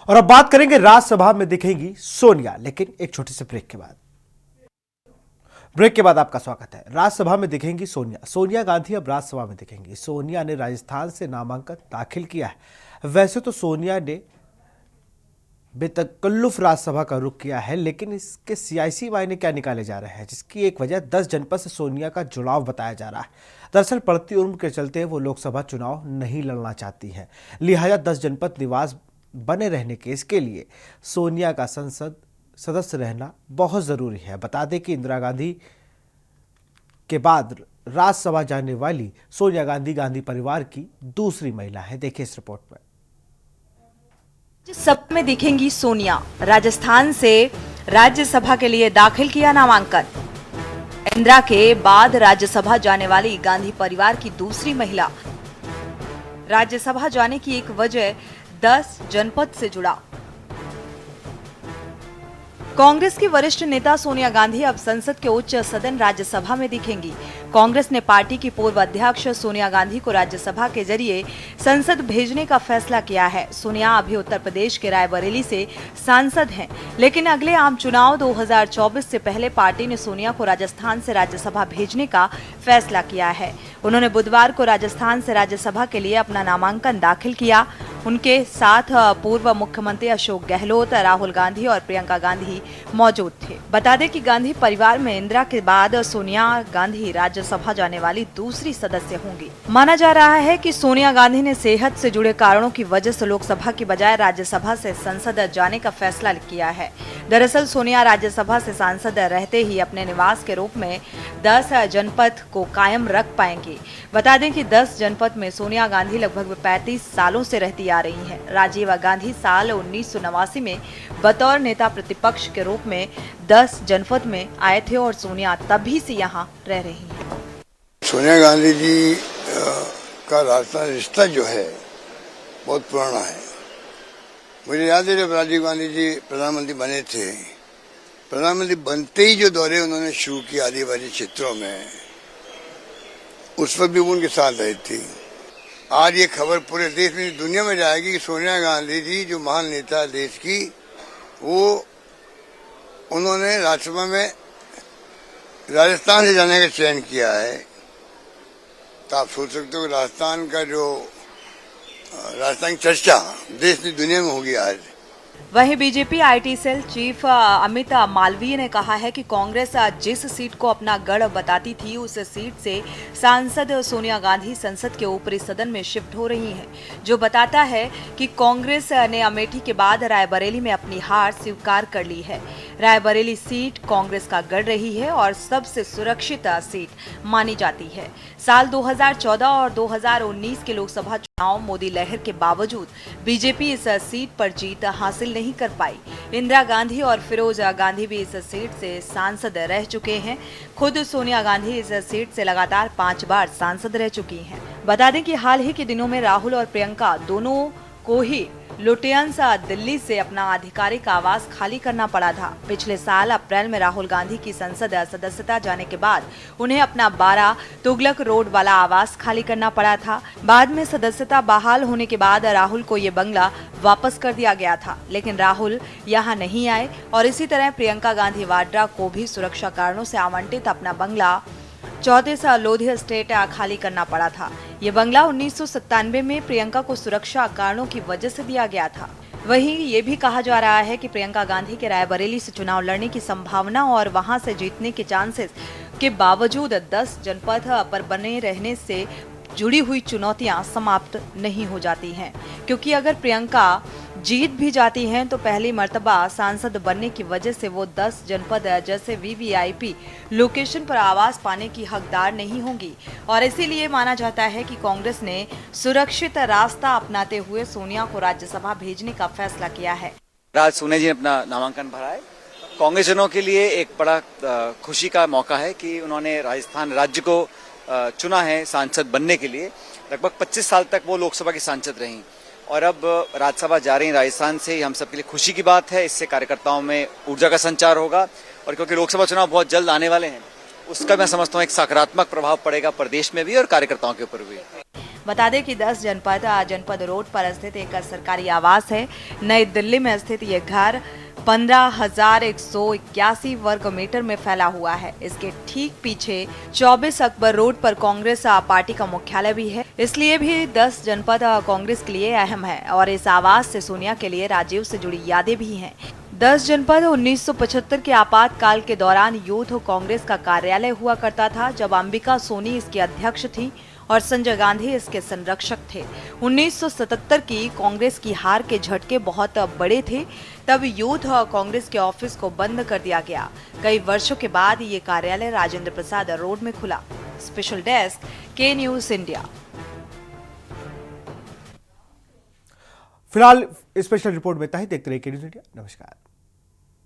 और अब बात करेंगे राज्यसभा में दिखेंगी सोनिया, लेकिन एक छोटे से ब्रेक के बाद। आपका स्वागत है। राज्यसभा में दिखेंगी सोनिया। सोनिया गांधी अब राज्यसभा में दिखेंगी। सोनिया ने राजस्थान से नामांकन दाखिल किया है। वैसे तो सोनिया ने बेतकल्लुफ राज्यसभा का रुख किया है, लेकिन इसके सियासी मायने क्या निकाले जा रहे हैं, जिसकी एक वजह 10 जनपद से सोनिया का जुड़ाव बताया जा रहा है। दरअसल बढ़ती उम्र के चलते वो लोकसभा चुनाव नहीं लड़ना चाहती हैं, लिहाजा 10 जनपद निवास बने रहने के इसके लिए सोनिया का संसद सदस्य रहना बहुत जरूरी है। बता दें कि इंदिरा गांधी के बाद राज्यसभा जाने वाली सोनिया गांधी गांधी परिवार की दूसरी महिला है। देखिए इस रिपोर्ट में। राज्यसभा में दिखेंगी सोनिया। राजस्थान से राज्यसभा के लिए दाखिल किया नामांकन। इंदिरा के बाद राज्यसभा जाने वाली गांधी परिवार की दूसरी महिला। राज्यसभा जाने की एक वजह 10 जनपद से जुड़ा। कांग्रेस की वरिष्ठ नेता सोनिया गांधी अब संसद के उच्च सदन राज्यसभा में दिखेंगी। कांग्रेस ने पार्टी की पूर्व अध्यक्ष सोनिया गांधी को राज्यसभा के जरिए संसद भेजने का फैसला किया है। सोनिया अभी उत्तर प्रदेश के रायबरेली से सांसद हैं, लेकिन अगले आम चुनाव 2024 से पहले पार्टी ने सोनिया को राजस्थान से राज्यसभा भेजने का फैसला किया है। उन्होंने बुधवार को राजस्थान से राज्यसभा के लिए अपना नामांकन दाखिल किया। उनके साथ पूर्व मुख्यमंत्री अशोक गहलोत, राहुल गांधी और प्रियंका गांधी मौजूद थे। बता दें कि गांधी परिवार में इंदिरा के बाद सोनिया गांधी राज्यसभा जाने वाली दूसरी सदस्य होंगी। माना जा रहा है कि सोनिया गांधी ने सेहत से जुड़े कारणों की वजह से लोकसभा की बजाय राज्यसभा से संसद जाने का फैसला किया है। दरअसल सोनिया राज्यसभा से सांसद रहते ही अपने निवास के रूप में 10 जनपद को कायम रख पाएंगे। बता दें कि 10 जनपद में सोनिया गांधी लगभग 35 सालों से रहती आ रही हैं। राजीव गांधी साल 1989 में बतौर नेता प्रतिपक्ष के रूप में 10 जनपद में आए थे और सोनिया तभी से यहाँ रह रही हैं। सोनिया गांधी जी का राजस्थान रिश्ता जो है बहुत पुराना है। मुझे याद है जब राजीव गांधी जी प्रधानमंत्री बने थे, प्रधानमंत्री बनते ही जो दौरे उन्होंने शुरू किए आदिवासी क्षेत्रों में, उस वक्त भी वो उनके साथ रही थी। आज ये खबर पूरे देश में दुनिया में जाएगी कि सोनिया गांधी जी जो महान नेता देश की, वो उन्होंने राज्यसभा में राजस्थान से जाने का चयन किया है। तो आप सोच सकते हो राजस्थान की चर्चा देश की दुनिया में होगी आज। वहीं BJP IT cell chief Amit Malviya ने कहा है कि कांग्रेस जिस सीट को अपना गढ़ बताती थी, उस सीट से सांसद सोनिया गांधी संसद के ऊपरी सदन में शिफ्ट हो रही हैं, जो बताता है कि कांग्रेस ने अमेठी के बाद रायबरेली में अपनी हार स्वीकार कर ली है। रायबरेली सीट कांग्रेस का गढ़ रही है और सबसे सुरक्षित सीट मानी जाती है। साल 2014 और 2019 के लोकसभा चुनाव मोदी लहर के बावजूद बीजेपी इस सीट पर जीत हासिल नहीं कर पाई। इंदिरा गांधी और फिरोज गांधी भी इस सीट से सांसद रह चुके हैं। खुद सोनिया गांधी इस सीट से लगातार 5 बार सांसद रह चुकी हैं। बता दें कि हाल ही के दिनों में राहुल और प्रियंका दोनों को ही लुटियंस दिल्ली से अपना आधिकारिक आवास खाली करना पड़ा था। पिछले साल अप्रैल में राहुल गांधी की संसद सदस्यता जाने के बाद उन्हें अपना 12 तुगलक रोड वाला आवास खाली करना पड़ा था। बाद में सदस्यता बहाल होने के बाद राहुल को ये बंगला वापस कर दिया गया था, लेकिन राहुल यहाँ नहीं आए और इसी तरह प्रियंका गांधी वाड्रा को भी सुरक्षा कारणों से आवंटित अपना बंगला 34 लोधी स्टेट खाली करना पड़ा था। ये बंगला 1997 में प्रियंका को सुरक्षा कारणों की वजह से दिया गया था। वहीं ये भी कहा जा रहा है कि प्रियंका गांधी के रायबरेली से चुनाव लड़ने की संभावना और वहां से जीतने के चांसेस के बावजूद 10 जनपद पर बने रहने से जुड़ी हुई चुनौतियां समाप्त नहीं हो जाती हैं, क्योंकि अगर प्रियंका जीत भी जाती हैं तो पहली मर्तबा सांसद बनने की वजह से वो 10 जनपद जैसे वीवीआईपी लोकेशन पर आवास पाने की हकदार नहीं होंगी और इसीलिए माना जाता है कि कांग्रेस ने सुरक्षित रास्ता अपनाते हुए सोनिया को राज्यसभा भेजने का फैसला किया है। राज सोनिया जी ने अपना नामांकन भरा है। कांग्रेसजनों के लिए एक बड़ा खुशी का मौका है कि उन्होंने राजस्थान राज्य को चुना है सांसद बनने के लिए। लगभग 25 साल तक वो लोकसभा की सांसद रहीं और अब राज्यसभा जा रही राजस्थान से, हम सबके लिए खुशी की बात है। इससे कार्यकर्ताओं में ऊर्जा का संचार होगा और क्योंकि लोकसभा चुनाव बहुत जल्द आने वाले हैं, उसका मैं समझता हूँ एक सकारात्मक प्रभाव पड़ेगा प्रदेश में भी और कार्यकर्ताओं के ऊपर भी। बता दें कि 10 जनपद रोड पर स्थित एक सरकारी आवास है। नई दिल्ली में स्थित ये घर 15,181 वर्ग मीटर में फैला हुआ है। इसके ठीक पीछे 24 अकबर रोड पर कांग्रेस पार्टी का मुख्यालय भी है, इसलिए भी 10 जनपद कांग्रेस के लिए अहम है और इस आवास से सोनिया के लिए राजीव से जुड़ी यादें भी हैं। 10 जनपद 1975 के आपातकाल के दौरान यूथ कांग्रेस का कार्यालय हुआ करता था, जब अंबिका सोनी इसकी अध्यक्ष थी और संजय गांधी इसके संरक्षक थे। 1977 की कांग्रेस की हार के झटके बहुत बड़े थे, तब यूथ कांग्रेस के ऑफिस को बंद कर दिया गया। कई वर्षों के बाद ये कार्यालय राजेंद्र प्रसाद रोड में खुला। स्पेशल डेस्क के न्यूज इंडिया। फिलहाल स्पेशल रिपोर्ट में इतना ही। देखते रहिए के न्यूज इंडिया। नमस्कार।